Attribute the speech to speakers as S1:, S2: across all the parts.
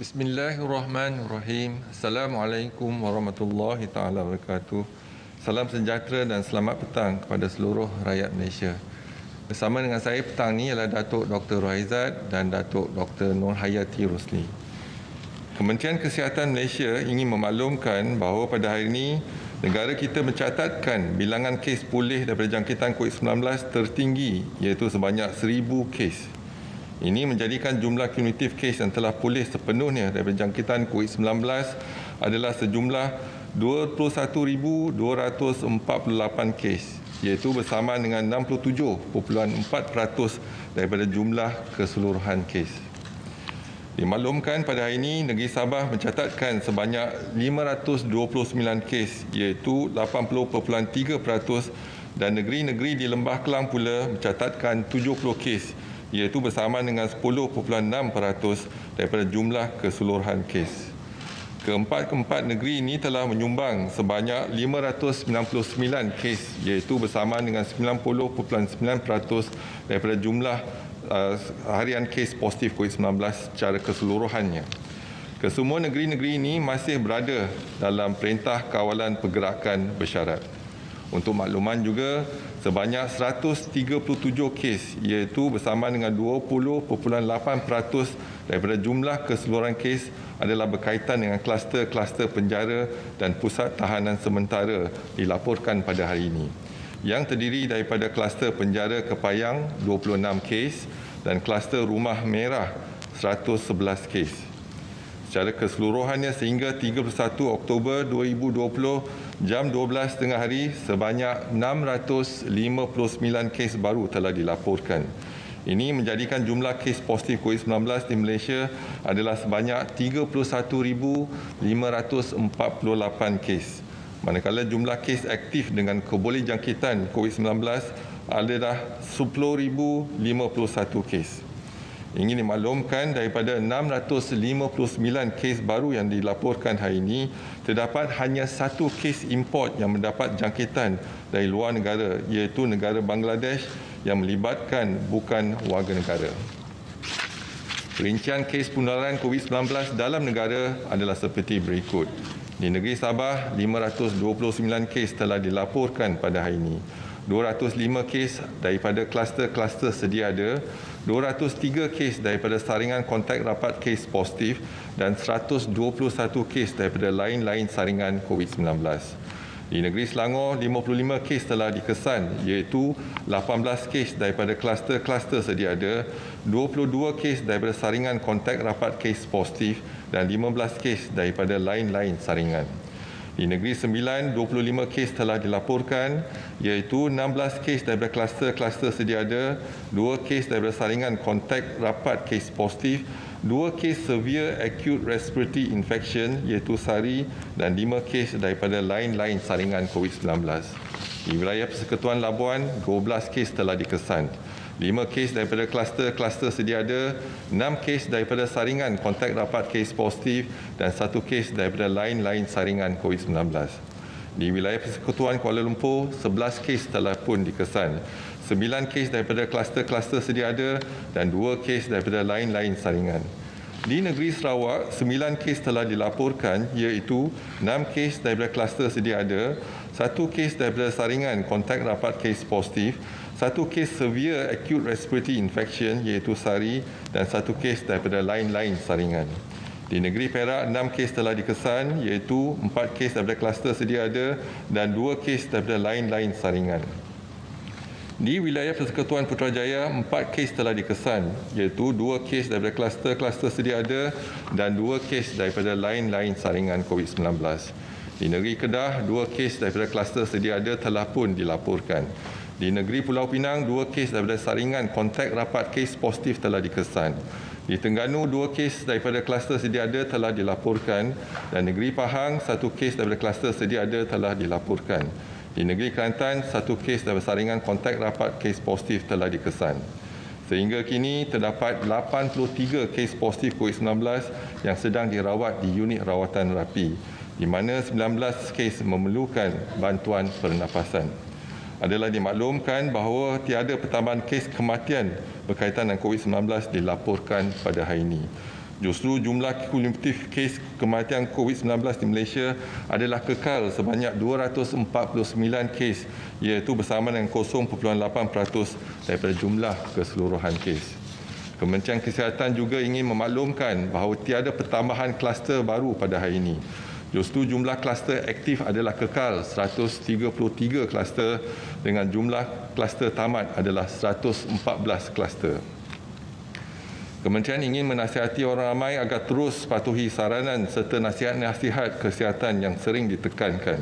S1: Bismillahirrahmanirrahim. Assalamualaikum warahmatullahi taala wabarakatuh. Salam sejahtera dan selamat petang kepada seluruh rakyat Malaysia. Bersama dengan saya petang ini ialah Datuk Dr. Rohaizat dan Datuk Dr. Nur Hayati Rosli. Kementerian Kesihatan Malaysia ingin memaklumkan bahawa pada hari ini negara kita mencatatkan bilangan kes pulih daripada jangkitan COVID-19 tertinggi iaitu sebanyak 1,000 kes. Ini menjadikan jumlah kumulatif kes yang telah pulih sepenuhnya daripada jangkitan COVID-19 adalah sejumlah 21,248 kes, iaitu bersama dengan 67.4% daripada jumlah keseluruhan kes. Dimaklumkan pada hari ini, negeri Sabah mencatatkan sebanyak 529 kes, iaitu 80.3%, dan negeri-negeri di Lembah Kelang pula mencatatkan 70 kes, iaitu bersama dengan 10.6% daripada jumlah keseluruhan kes. Keempat negeri ini telah menyumbang sebanyak 599 kes, iaitu bersama dengan 90.9% daripada jumlah harian kes positif COVID-19 secara keseluruhannya. Kesemua negeri-negeri ini masih berada dalam Perintah Kawalan Pergerakan Bersyarat. Untuk makluman juga, sebanyak 137 kes, iaitu bersama dengan 20.8% daripada jumlah keseluruhan kes adalah berkaitan dengan kluster-kluster penjara dan pusat tahanan sementara dilaporkan pada hari ini, yang terdiri daripada kluster penjara Kepayang 26 kes dan kluster Rumah Merah 111 kes. Secara keseluruhannya sehingga 31 Oktober 2020 jam 12 tengah hari, sebanyak 659 kes baru telah dilaporkan. Ini menjadikan jumlah kes positif COVID-19 di Malaysia adalah sebanyak 31,548 kes. Manakala jumlah kes aktif dengan kebolehjangkitan COVID-19 adalah 10,051 kes. Ingin dimaklumkan daripada 659 kes baru yang dilaporkan hari ini, terdapat hanya satu kes import yang mendapat jangkitan dari luar negara, iaitu negara Bangladesh yang melibatkan bukan warga negara. Perincian kes penularan COVID-19 dalam negara adalah seperti berikut. Di negeri Sabah, 529 kes telah dilaporkan pada hari ini. 205 kes daripada kluster-kluster sedia ada, 203 kes daripada saringan kontak rapat kes positif dan 121 kes daripada lain-lain saringan COVID-19. Di negeri Selangor, 55 kes telah dikesan, iaitu 18 kes daripada kluster-kluster sedia ada, 22 kes daripada saringan kontak rapat kes positif dan 15 kes daripada lain-lain saringan. Di negeri Sembilan, 25 kes telah dilaporkan, iaitu 16 kes daripada kluster-kluster sedia ada, 2 kes daripada saringan kontak rapat kes positif, 2 kes severe acute respiratory infection iaitu SARI dan 5 kes daripada lain-lain saringan COVID-19. Di wilayah Persekutuan Labuan, 12 kes telah dikesan. 5 kes daripada kluster-kluster sedia ada, 6 kes daripada saringan kontak rapat kes positif dan 1 kes daripada lain-lain saringan COVID-19. Di wilayah Persekutuan Kuala Lumpur, 11 kes telah pun dikesan. 9 kes daripada kluster-kluster sedia ada dan 2 kes daripada lain-lain saringan. Di negeri Sarawak, 9 kes telah dilaporkan, iaitu 6 kes daripada kluster sedia ada, 1 kes daripada saringan kontak rapat kes positif, 1 kes severe acute respiratory infection iaitu SARI dan 1 kes daripada lain-lain saringan. Di negeri Perak, 6 kes telah dikesan, iaitu 4 kes daripada kluster sedia ada dan 2 kes daripada lain-lain saringan. Di wilayah Persekutuan Putrajaya, 4 kes telah dikesan, iaitu 2 kes daripada kluster-kluster sedia ada dan 2 kes daripada lain-lain saringan COVID-19. Di negeri Kedah, 2 kes daripada kluster sedia ada telah pun dilaporkan. Di negeri Pulau Pinang, 2 kes daripada saringan kontak rapat kes positif telah dikesan. Di Terengganu, 2 kes daripada kluster sedia ada telah dilaporkan dan negeri Pahang, 1 kes daripada kluster sedia ada telah dilaporkan. Di negeri Kelantan, 1 kes daripada saringan kontak rapat kes positif telah dikesan. Sehingga kini terdapat 83 kes positif COVID-19 yang sedang dirawat di unit rawatan rapi, di mana 19 kes memerlukan bantuan pernafasan. Adalah dimaklumkan bahawa tiada pertambahan kes kematian berkaitan dengan COVID-19 dilaporkan pada hari ini. Justru jumlah kumulatif kes kematian COVID-19 di Malaysia adalah kekal sebanyak 249 kes, iaitu bersama dengan 0.8% daripada jumlah keseluruhan kes. Kementerian Kesihatan juga ingin memaklumkan bahawa tiada pertambahan kluster baru pada hari ini. Justru jumlah kluster aktif adalah kekal 133 kluster dengan jumlah kluster tamat adalah 114 kluster. Kementerian ingin menasihati orang ramai agar terus patuhi saranan serta nasihat-nasihat kesihatan yang sering ditekankan.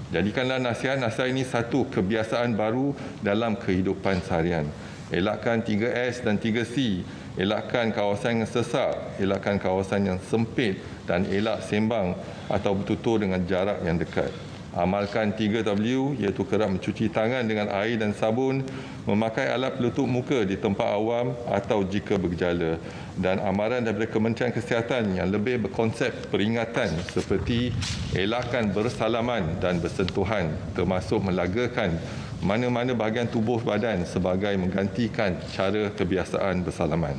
S1: Jadikanlah nasihat-nasihat ini satu kebiasaan baru dalam kehidupan seharian. Elakkan 3S dan 3C. Elakkan kawasan yang sesak, elakkan kawasan yang sempit dan elak sembang atau bertutur dengan jarak yang dekat. Amalkan 3W, iaitu kerap mencuci tangan dengan air dan sabun, memakai alat pelitup muka di tempat awam atau jika bergejala, dan amaran daripada Kementerian Kesihatan yang lebih berkonsep peringatan seperti elakkan bersalaman dan bersentuhan, termasuk melagakan mana-mana bahagian tubuh badan sebagai menggantikan cara kebiasaan bersalaman.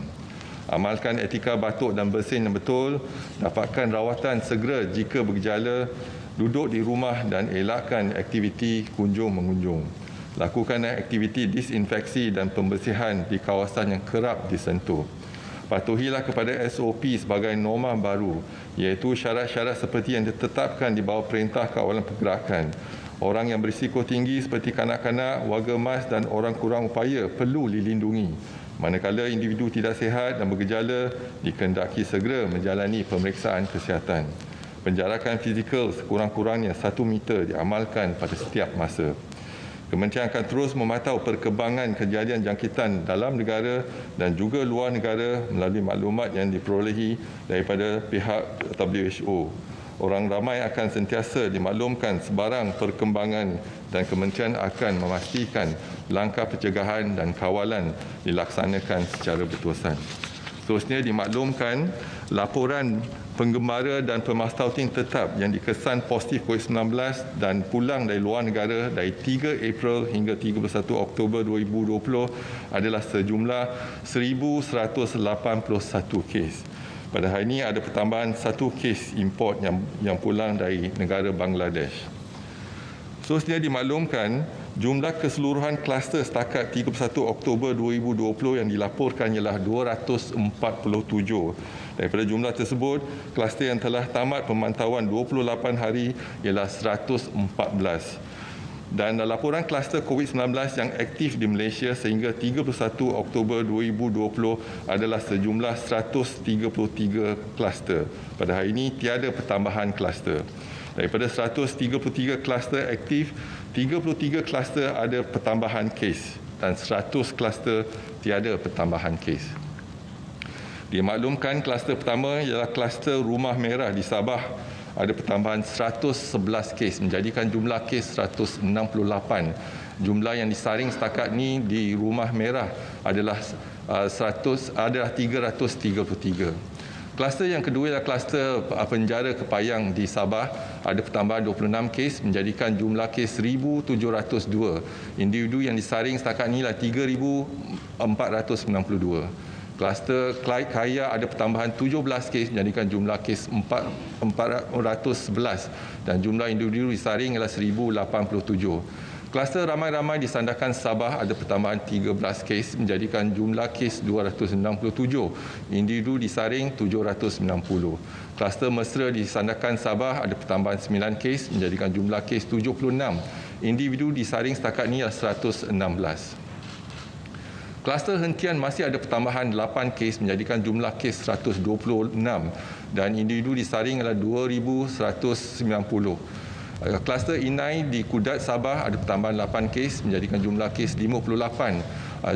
S1: Amalkan etika batuk dan bersin yang betul, dapatkan rawatan segera jika bergejala, duduk di rumah dan elakkan aktiviti kunjung-mengunjung. Lakukan aktiviti disinfeksi dan pembersihan di kawasan yang kerap disentuh. Patuhilah kepada SOP sebagai norma baru, iaitu syarat-syarat seperti yang ditetapkan di bawah Perintah Kawalan Pergerakan. Orang yang berisiko tinggi seperti kanak-kanak, warga emas dan orang kurang upaya perlu dilindungi. Manakala individu tidak sihat dan bergejala, dikehendaki segera menjalani pemeriksaan kesihatan. Penjarakan fizikal sekurang-kurangnya 1 meter diamalkan pada setiap masa. Kementerian akan terus memantau perkembangan kejadian jangkitan dalam negara dan juga luar negara melalui maklumat yang diperolehi daripada pihak WHO. Orang ramai akan sentiasa dimaklumkan sebarang perkembangan dan kementerian akan memastikan langkah pencegahan dan kawalan dilaksanakan secara berterusan. Seterusnya dimaklumkan laporan penggembara dan pemastautin tetap yang dikesan positif COVID-19 dan pulang dari luar negara dari 3 April hingga 31 Oktober 2020 adalah sejumlah 1,181 kes. Pada hari ini ada pertambahan 1 kes import yang pulang dari negara Bangladesh. Seterusnya dimaklumkan jumlah keseluruhan kluster setakat 31 Oktober 2020 yang dilaporkan ialah 247. Daripada jumlah tersebut, kluster yang telah tamat pemantauan 28 hari ialah 114. Dan laporan kluster COVID-19 yang aktif di Malaysia sehingga 31 Oktober 2020 adalah sejumlah 133 kluster. Pada hari ini tiada pertambahan kluster. Daripada 133 kluster aktif, 33 kluster ada pertambahan kes dan 100 kluster tiada pertambahan kes. Dimaklumkan kluster pertama ialah kluster Rumah Merah di Sabah, ada pertambahan 111 kes menjadikan jumlah kes 168. Jumlah yang disaring setakat ini di Rumah Merah adalah 333. Kluster yang kedua ialah kluster penjara Kepayang di Sabah, ada pertambahan 26 kes menjadikan jumlah kes 1,702. Individu yang disaring setakat ini adalah 3,492. Kluster Clyde Kaya ada pertambahan 17 kes menjadikan jumlah kes 411 dan jumlah individu disaring ialah 1,087. Kluster Ramai-Ramai di Sandakan Sabah ada pertambahan 13 kes menjadikan jumlah kes 267. Individu disaring 790. Kluster Mesra di Sandakan Sabah ada pertambahan 9 kes menjadikan jumlah kes 76. Individu disaring setakat ini adalah 116. Kluster Hentian masih ada pertambahan 8 kes menjadikan jumlah kes 126 dan individu disaring adalah 2,190. Kluster Inai di Kudat Sabah ada pertambahan 8 kes menjadikan jumlah kes 58.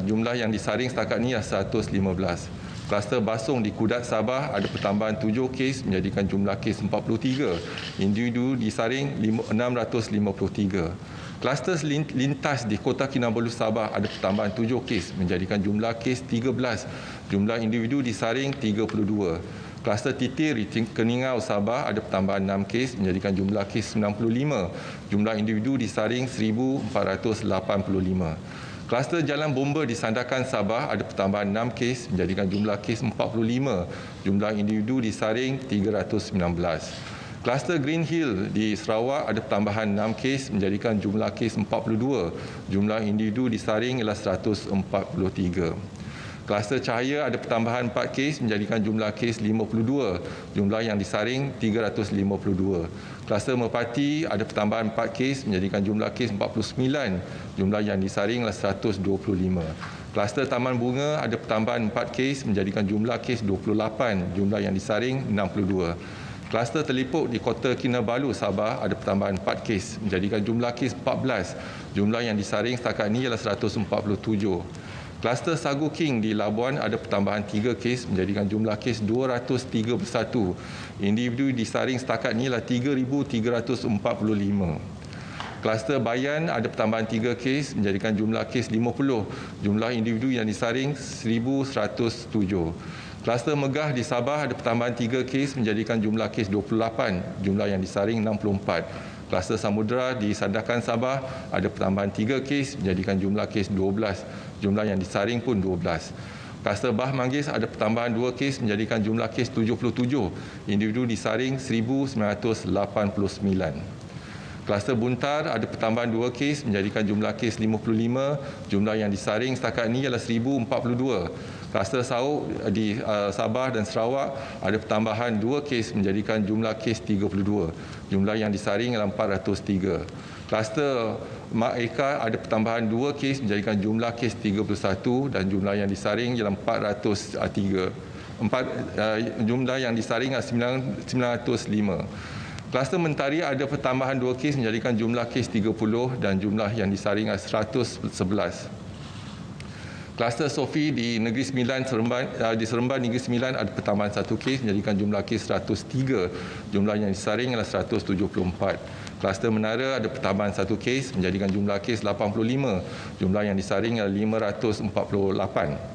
S1: Jumlah yang disaring setakat ini adalah 115. Kluster Basong di Kudat Sabah ada pertambahan 7 kes menjadikan jumlah kes 43. Individu disaring 653. Kluster lintas di Kota Kinabalu Sabah ada pertambahan 7 kes menjadikan jumlah kes 13. Jumlah individu disaring 32. Kluster Titir di Keningau Sabah ada pertambahan 6 kes menjadikan jumlah kes 95. Jumlah individu disaring 1,485. Kluster Jalan Bomba di Sandakan, Sabah ada pertambahan 6 kes menjadikan jumlah kes 45. Jumlah individu disaring 319. Kluster Green Hill di Sarawak ada pertambahan 6 kes menjadikan jumlah kes 42. Jumlah individu disaring ialah 143. Kluster Cahaya ada pertambahan 4 kes menjadikan jumlah kes 52. Jumlah yang disaring 352. Kluster Merpati ada pertambahan 4 kes menjadikan jumlah kes 49. Jumlah yang disaring adalah 125. Kluster Taman Bunga ada pertambahan 4 kes menjadikan jumlah kes 28. Jumlah yang disaring 62. Kluster Telipuk di Kota Kinabalu, Sabah ada pertambahan 4 kes menjadikan jumlah kes 14. Jumlah yang disaring setakat ini ialah 147. Kluster Sagu King di Labuan ada pertambahan 3 kes menjadikan jumlah kes 231. Individu disaring setakat ini ialah 3,345. Kluster Bayan ada pertambahan 3 kes menjadikan jumlah kes 50. Jumlah individu yang disaring 1,107. Kluster Megah di Sabah ada pertambahan 3 kes menjadikan jumlah kes 28. Jumlah yang disaring 64. Kluster Samudera di Sandakan, Sabah ada pertambahan 3 kes menjadikan jumlah kes 12. Jumlah yang disaring pun 12. Kluster Bah Manggis ada pertambahan 2 kes menjadikan jumlah kes 77. Individu disaring 1,989. Kluster Buntar ada pertambahan 2 kes menjadikan jumlah kes 55. Jumlah yang disaring setakat ini ialah 1,042. Kluster Sauk di Sabah dan Sarawak ada pertambahan 2 kes menjadikan jumlah kes 32. Jumlah yang disaring ialah 403. Kluster Mak Eka ada pertambahan 2 kes menjadikan jumlah kes 31 dan jumlah yang disaring ialah 403. Jumlah yang disaring adalah 905. Kluster Mentari ada pertambahan 2 kes menjadikan jumlah kes 30 dan jumlah yang disaring adalah 111. Kluster Sofi di Negeri Sembilan di Seremban Negeri Sembilan ada pertambahan 1 kes menjadikan jumlah kes 103. Jumlah yang disaring adalah 174. Kluster Menara ada pertambahan 1 kes menjadikan jumlah kes 85. Jumlah yang disaring adalah 548.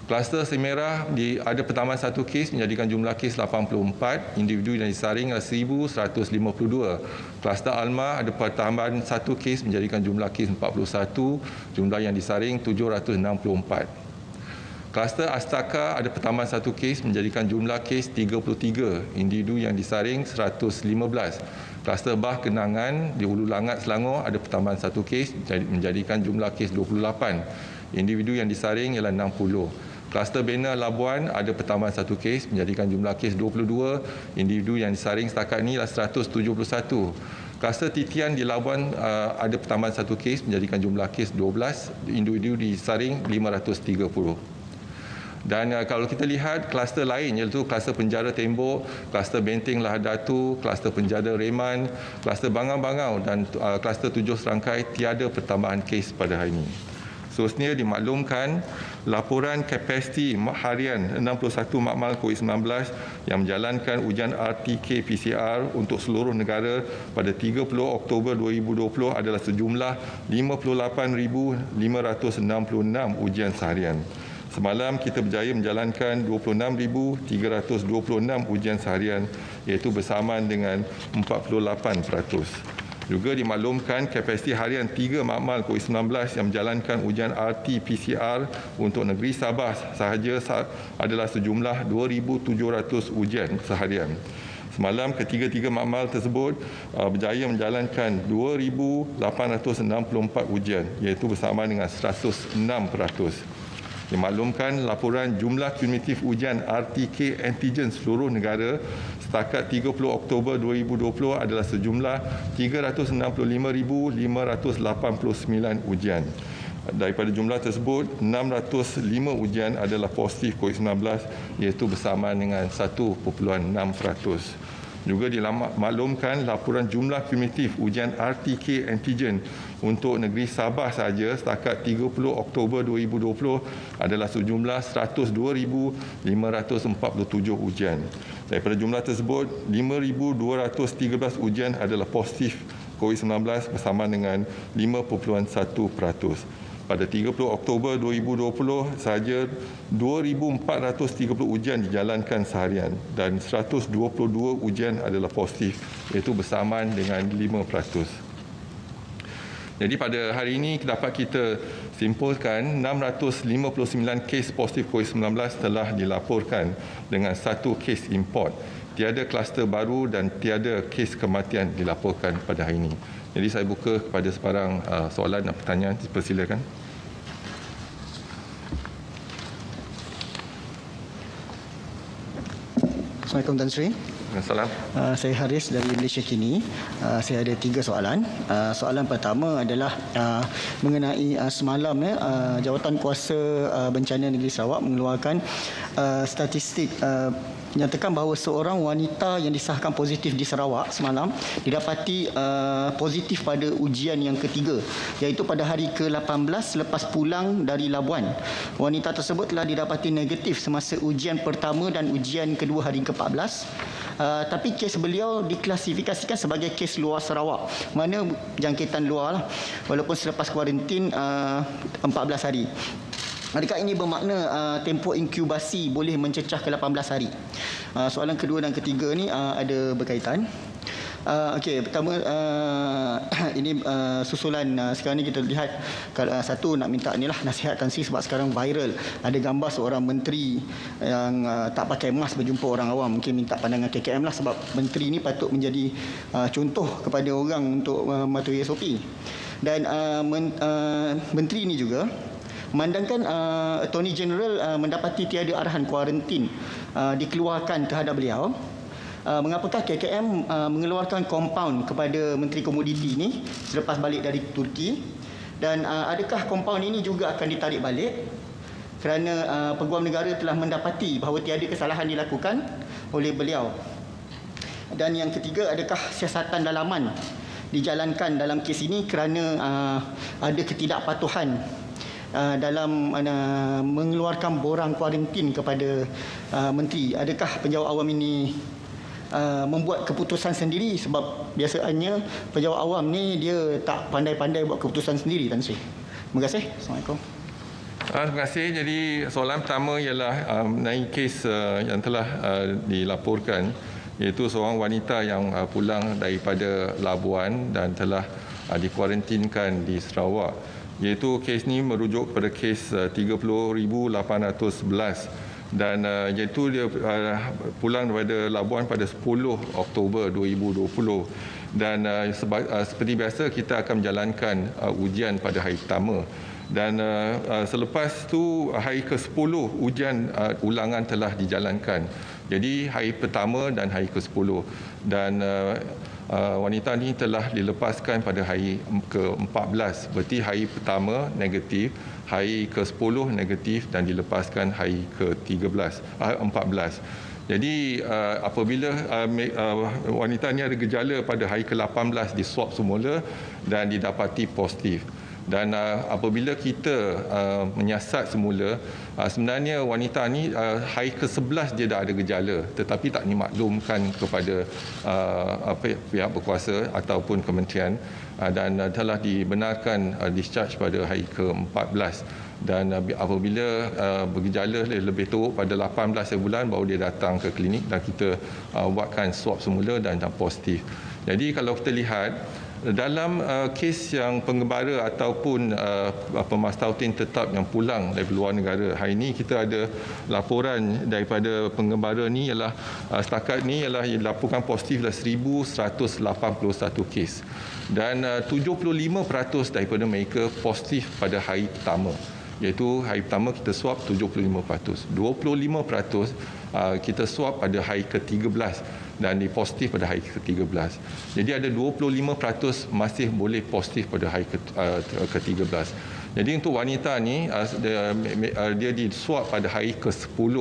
S1: Kluster Semerah ada pertambahan 1 kes menjadikan jumlah kes 84. Individu yang disaring adalah 1,152. Kluster Alma ada pertambahan 1 kes menjadikan jumlah kes 41. Jumlah yang disaring 764. Kluster Astaka ada pertambahan 1 kes menjadikan jumlah kes 33. Individu yang disaring 115. Kluster Bah Kenangan di Hulu Langat, Selangor ada pertambahan 1 kes menjadikan jumlah kes 28. Individu yang disaring ialah 60. Kluster Bena Labuan ada pertambahan 1 kes menjadikan jumlah kes 22. Individu yang disaring setakat ini ialah 171. Kluster Titian di Labuan ada pertambahan 1 kes menjadikan jumlah kes 12. Individu disaring 530. Dan kalau kita lihat kluster lain iaitu kluster Penjara Tembok, kluster Benteng Lahad Datu, kluster Penjara Reman, kluster Bangau-Bangau dan kluster 7 Serangkai tiada pertambahan kes pada hari ini. Seterusnya dimaklumkan laporan kapasiti harian 61 makmal COVID-19 yang menjalankan ujian RT-PCR untuk seluruh negara pada 30 Oktober 2020 adalah sejumlah 58,566 ujian seharian. Semalam kita berjaya menjalankan 26,326 ujian seharian iaitu bersamaan dengan 48%. Juga dimaklumkan kapasiti harian 3 makmal COVID-19 yang menjalankan ujian RT-PCR untuk negeri Sabah sahaja adalah sejumlah 2,700 ujian seharian. Semalam ketiga-tiga makmal tersebut berjaya menjalankan 2,864 ujian iaitu bersamaan dengan 106%. Dimaklumkan laporan jumlah kumulatif ujian RTK antigen seluruh negara setakat 30 Oktober 2020 adalah sejumlah 365,589 ujian. Daripada jumlah tersebut, 605 ujian adalah positif COVID-19 iaitu bersamaan dengan 1.6%. Juga dimaklumkan laporan jumlah kumulatif ujian RTK antigen untuk negeri Sabah sahaja setakat 30 Oktober 2020 adalah sejumlah 102,547 ujian. Daripada jumlah tersebut, 5,213 ujian adalah positif COVID-19 bersama dengan 5.1%. Pada 30 Oktober 2020 sahaja 2,430 ujian dijalankan seharian dan 122 ujian adalah positif iaitu bersamaan dengan 5%. Jadi pada hari ini dapat kita simpulkan 659 kes positif COVID-19 telah dilaporkan dengan 1 kes import. Tiada kluster baru dan tiada kes kematian dilaporkan pada hari ini. Jadi saya buka kepada sebarang soalan dan pertanyaan. Persilakan.
S2: Assalamualaikum Tan Sri.
S1: Salam.
S2: Saya Haris dari Malaysia Kini. Saya ada 3 soalan. Soalan pertama adalah mengenai semalam Jawatan Kuasa Bencana Negeri Sarawak mengeluarkan statistik menyatakan bahawa seorang wanita yang disahkan positif di Sarawak semalam didapati positif pada ujian yang ketiga, iaitu pada hari ke-18 selepas pulang dari Labuan. Wanita tersebut telah didapati negatif semasa ujian pertama dan ujian kedua hari ke-14. Tapi kes beliau diklasifikasikan sebagai kes luar Sarawak, mana jangkitan luar lah, walaupun selepas kuarantin 14 hari. Adakah ini bermakna tempoh inkubasi boleh mencecah ke 18 hari? Soalan kedua dan ketiga ni ada berkaitan. Okey, pertama ini susulan sekarang ni kita lihat satu nak minta inilah nasihat Tan Sri sebab sekarang viral ada gambar seorang menteri yang tak pakai mask berjumpa orang awam. Mungkin minta pandangan KKM lah sebab menteri ni patut menjadi contoh kepada orang untuk mematuhi SOP. Dan menteri ni juga memandangkan Attorney General mendapati tiada arahan kuarantin dikeluarkan terhadap beliau. Mengapakah KKM mengeluarkan kompaun kepada Menteri Komoditi ini selepas balik dari Turki? Dan adakah kompaun ini juga akan ditarik balik kerana Peguam Negara telah mendapati bahawa tiada kesalahan dilakukan oleh beliau? Dan yang ketiga, adakah siasatan dalaman dijalankan dalam kes ini kerana ada ketidakpatuhan dalam mengeluarkan borang kuarantin kepada menteri? Adakah penjawat awam ini membuat keputusan sendiri, sebab biasanya penjawat awam ni dia tak pandai-pandai buat keputusan sendiri, Tan Sri? Terima kasih. Assalamualaikum.
S1: Terima kasih. Jadi soalan pertama ialah mengenai kes yang telah dilaporkan, iaitu seorang wanita yang pulang daripada Labuan dan telah dikuarantinkan di Sarawak. Iaitu kes ni merujuk kepada kes 30,811 dan iaitu dia pulang daripada Labuan pada 10 Oktober 2020 dan seperti biasa kita akan menjalankan ujian pada hari pertama dan selepas tu hari ke-10 ujian ulangan telah dijalankan. Jadi hari pertama dan hari ke-10 dan wanita ini telah dilepaskan pada hari ke-14. Berarti hari pertama negatif, hari ke-10 negatif dan dilepaskan hari ke-14. Jadi apabila wanita ini ada gejala pada hari ke-18 di swab semula dan didapati positif. Dan apabila kita menyiasat semula, sebenarnya wanita ni hari ke-11 dia dah ada gejala tetapi tak dimaklumkan kepada pihak berkuasa ataupun kementerian dan telah dibenarkan discharge pada hari ke-14. Dan apabila bergejala lebih teruk pada 18 bulan baru dia datang ke klinik dan kita buatkan swab semula dan positif. Jadi kalau kita lihat dalam kes yang pengembara ataupun pemastautin tetap yang pulang dari luar negara, hari ini kita ada laporan daripada pengembara ni ialah setakat ni ialah dilaporkan positif adalah 1,181 kes dan 75% daripada mereka positif pada hari pertama. Iaitu hari pertama kita swab 75%. 25% kita swab pada hari ke-13 dan positif pada hari ke-13. Jadi ada 25% masih boleh positif pada hari ke-13. Jadi untuk wanita ni dia diswab pada hari ke-10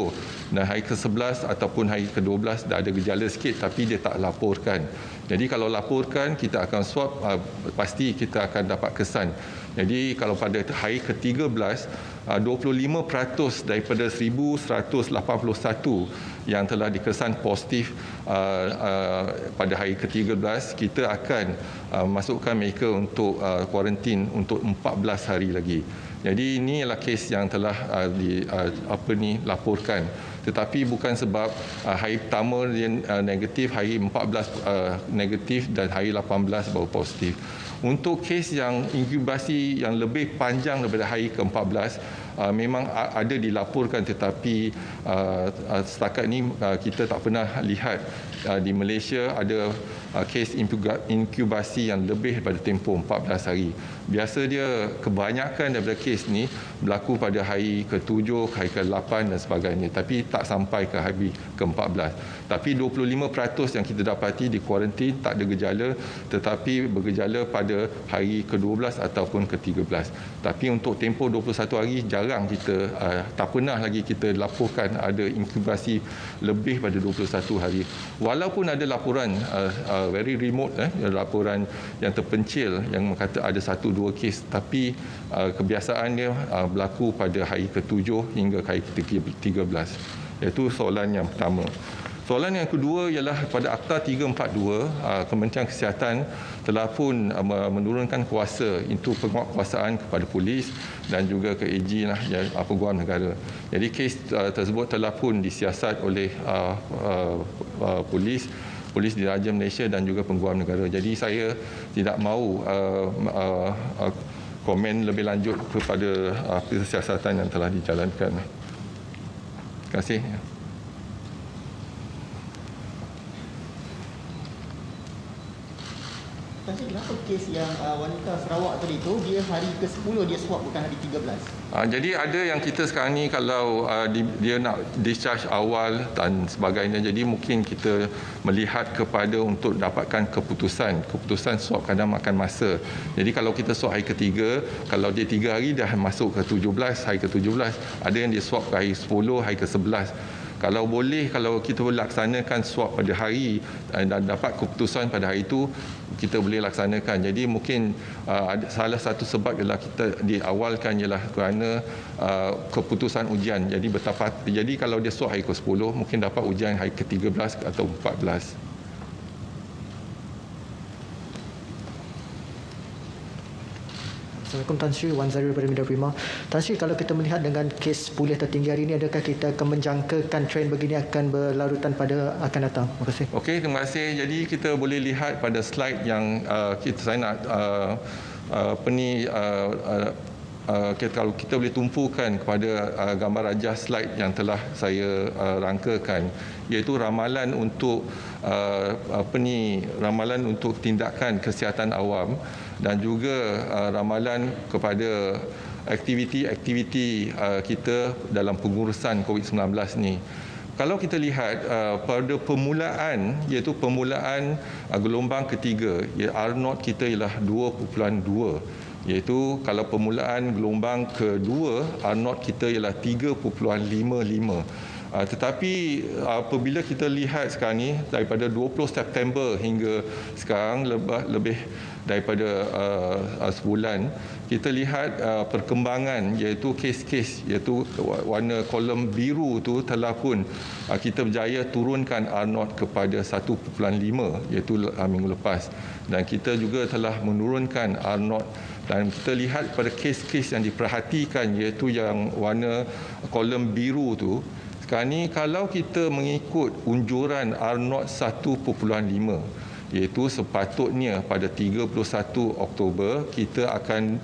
S1: dan hari ke-11 ataupun hari ke-12 dah ada gejala sikit tapi dia tak laporkan. Jadi kalau laporkan kita akan swab pasti kita akan dapat kesan. Jadi kalau pada hari ke-13 25% daripada 1,181 yang telah dikesan positif pada hari ke-13 kita akan masukkan mereka untuk kuarantin untuk 14 hari lagi. Jadi ini adalah kes yang telah laporkan. Tetapi bukan sebab hari pertama dia negatif, hari 14 negatif dan hari 18 baru positif. Untuk kes yang inkubasi yang lebih panjang daripada hari ke-14, memang ada dilaporkan, tetapi setakat ini kita tak pernah lihat di Malaysia ada kes inkubasi yang lebih daripada tempoh 14 hari. Biasa dia kebanyakan daripada kes ni berlaku pada hari ke-7, hari ke-8 dan sebagainya, tapi tak sampai ke hari ke-14. Tapi 25% yang kita dapati di kuarantin tak ada gejala, tetapi bergejala pada hari ke-12 ataupun ke-13. Tapi untuk tempoh 21 hari jarang kita, tak pernah lagi kita laporkan ada inkubasi lebih pada 21 hari. Walaupun ada laporan very remote, laporan yang terpencil yang kata ada 1-2 kes, tapi kebiasaannya berlaku pada hari ke-7 hingga hari ke-13. Itu soalan yang pertama. Soalan yang kedua ialah pada Akta 342, Kementerian Kesihatan telah pun menurunkan kuasa itu penguatkuasaan kepada polis dan juga ke AG Peguam Negara. Jadi kes tersebut telah pun disiasat oleh Polis Diraja Malaysia dan juga Peguam Negara. Jadi saya tidak mahu komen lebih lanjut kepada siasatan yang telah dijalankan. Terima kasih.
S2: Kenapa kes yang wanita Sarawak tadi tu dia hari ke-10 dia swab bukan hari 13?
S1: Jadi ada yang kita sekarang ni kalau dia nak discharge awal dan sebagainya, jadi mungkin kita melihat kepada untuk dapatkan keputusan swab kadang makan masa. Jadi kalau kita swab hari ketiga, kalau dia 3 hari dah masuk ke 17, hari ke-17, ada yang dia swab ke hari 10, hari ke-11. Kalau boleh, kalau kita laksanakan swab pada hari dan dapat keputusan pada hari itu, kita boleh laksanakan. Jadi mungkin salah satu sebab ialah kita diawalkan ialah kerana keputusan ujian. Jadi kalau dia swab hari ke-10, mungkin dapat ujian hari ke-13 atau 14.
S3: Assalamualaikum Tan Sri, Wan Zahir daripada Media Prima. Tan Sri, kalau kita melihat dengan kes pulih tertinggi hari ini, adakah kita akan menjangkakan trend begini akan berlarutan pada akan datang? Terima kasih.
S1: Okey, terima kasih. Jadi kita boleh lihat pada slide yang saya nak kalau kita boleh tumpukan kepada gambar rajah slide yang telah saya rangkakan, iaitu ramalan untuk ramalan untuk tindakan kesihatan awam dan juga ramalan kepada aktiviti-aktiviti kita dalam pengurusan COVID-19 ni. Kalau kita lihat pada permulaan, iaitu permulaan gelombang ketiga, R0 kita ialah 2.2, iaitu kalau permulaan gelombang kedua, R0 kita ialah 3.55. Tetapi apabila kita lihat sekarang ni, daripada 20 September hingga sekarang lebih daripada sebulan, kita lihat perkembangan iaitu kes-kes, iaitu warna kolom biru tu telah pun kita berjaya turunkan R0 kepada 1.5, iaitu minggu lepas, dan kita juga telah menurunkan R0. Dan kita lihat pada kes-kes yang diperhatikan, iaitu yang warna kolom biru tu, sekarang ni kalau kita mengikut unjuran R0 1.5, iaitu sepatutnya pada 31 Oktober kita akan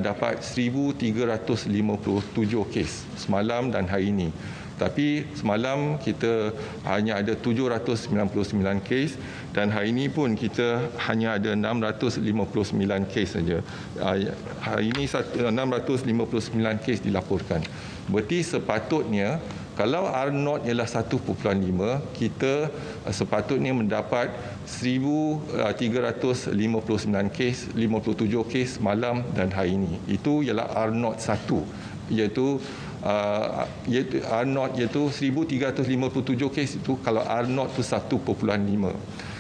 S1: dapat 1,357 kes semalam dan hari ini. Tapi semalam kita hanya ada 799 kes dan hari ini pun kita hanya ada 659 kes saja. Hari ini 659 kes dilaporkan. Berarti sepatutnya kalau R0 ialah 1.5, kita sepatutnya mendapat 1,359 kes, 57 kes malam dan hari ini. Itu ialah R0 1, iaitu R0 iaitu 1,357 kes itu kalau R0 itu 1.5.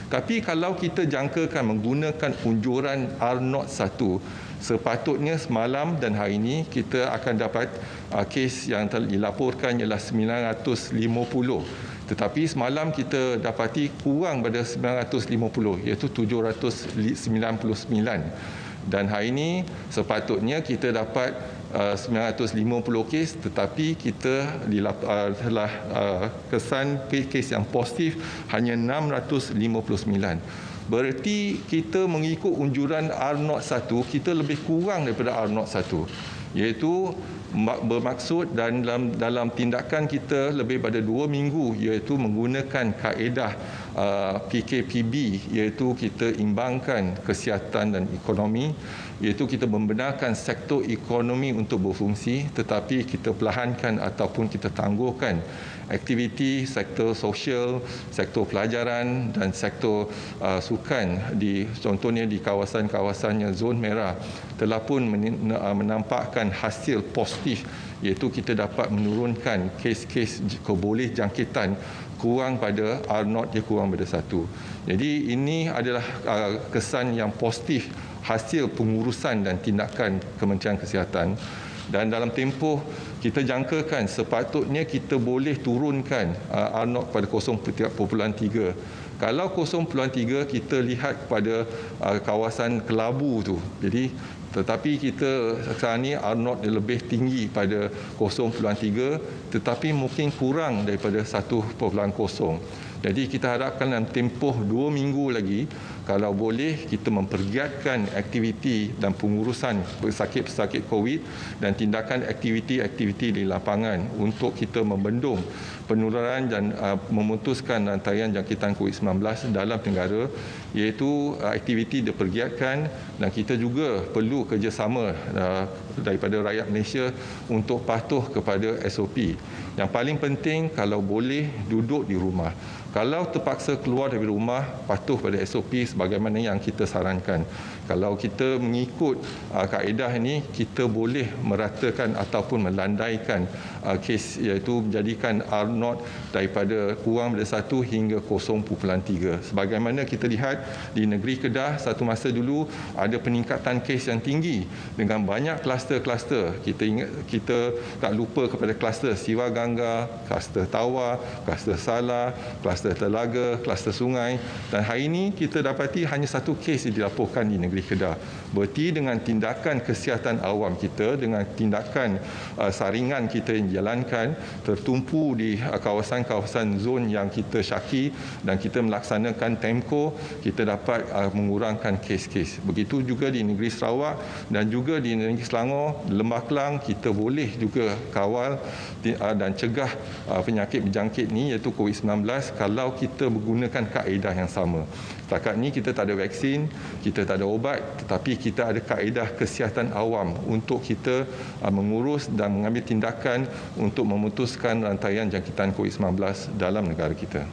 S1: Tapi kalau kita jangkakan menggunakan unjuran R0 1, sepatutnya semalam dan hari ini kita akan dapat kes yang dilaporkan ialah 950. Tetapi semalam kita dapati kurang pada 950, iaitu 799. Dan hari ini sepatutnya kita dapat 950 kes, tetapi kita telah kesan kes yang positif hanya 659. bererti kita mengikut unjuran R01, kita lebih kurang daripada R01, iaitu bermaksud dan dalam tindakan kita lebih pada 2 minggu, iaitu menggunakan kaedah PKPB, iaitu kita imbangkan kesihatan dan ekonomi, iaitu kita membenarkan sektor ekonomi untuk berfungsi tetapi kita perlahankan ataupun kita tangguhkan aktiviti sektor sosial, sektor pelajaran dan sektor sukan, contohnya di kawasan-kawasan yang zon merah telah pun menampakkan hasil positif, iaitu kita dapat menurunkan kes-kes keboleh jangkitan kurang pada R0, dia kurang pada 1. Jadi ini adalah kesan yang positif hasil pengurusan dan tindakan Kementerian Kesihatan. Dan dalam tempoh kita jangkakan sepatutnya kita boleh turunkan R0 pada 0.3. Kalau 0.3 kita lihat pada kawasan Kelabu tu. Jadi tetapi kita sekarang ni R0 lebih tinggi pada 0.3 tetapi mungkin kurang daripada 1.0. Jadi kita harapkan dalam tempoh 2 minggu lagi, kalau boleh kita mempergiatkan aktiviti dan pengurusan pesakit-pesakit COVID dan tindakan aktiviti-aktiviti di lapangan untuk kita membendung penularan dan memutuskan rantaian jangkitan COVID-19 dalam negara, iaitu aktiviti dipergiatkan dan kita juga perlu kerjasama daripada rakyat Malaysia untuk patuh kepada SOP. Yang paling penting, kalau boleh duduk di rumah. Kalau terpaksa keluar dari rumah, patuh pada SOP sebagaimana yang kita sarankan. Kalau kita mengikut kaedah ini, kita boleh meratakan ataupun melandaikan kes, iaitu menjadikan R0 daripada kurang daripada 1 hingga 0.3. Sebagaimana kita lihat di negeri Kedah, satu masa dulu ada peningkatan kes yang tinggi dengan banyak kluster-kluster. Kita tak lupa kepada kluster Siwa Gangga, kluster Tawa, kluster Salah, kluster Telaga, kluster Sungai, dan hari ini kita dapati hanya 1 kes yang dilaporkan di negeri Kedah. Berarti dengan tindakan kesihatan awam kita, dengan tindakan saringan kita yang dijalankan, tertumpu di kawasan-kawasan zon yang kita syaki dan kita melaksanakan temko, kita dapat mengurangkan kes-kes. Begitu juga di negeri Sarawak dan juga di negeri Selangor, Lembah Kelang, kita boleh juga kawal dan cegah penyakit berjangkit ni, iaitu COVID-19, kalau kita menggunakan kaedah yang sama. Setakat ni kita tak ada vaksin, kita tak ada ubat, tetapi kita ada kaedah kesihatan awam untuk kita mengurus dan mengambil tindakan untuk memutuskan rantaian jangkitan COVID-19 dalam negara kita.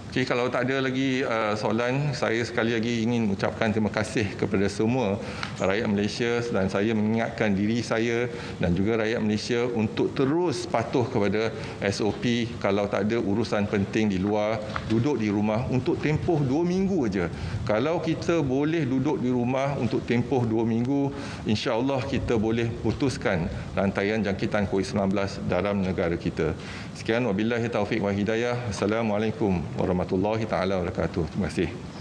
S1: Okey, kalau tak ada lagi soalan, saya sekali lagi ingin mengucapkan terima kasih kepada semua rakyat Malaysia dan saya mengingatkan diri saya dan juga rakyat Malaysia untuk terus patuh kepada SOP. Kalau tak ada urusan penting di luar, duduk di rumah untuk tempoh 2 minggu saja. Kalau kita boleh duduk di rumah untuk tempoh 2 minggu, insya-Allah kita boleh putuskan rantaian jangkitan COVID-19 dalam negara kita. Sekian, wabillahi taufiq wa hidayah. Assalamualaikum warahmatullahi taala wabarakatuh. Terima kasih.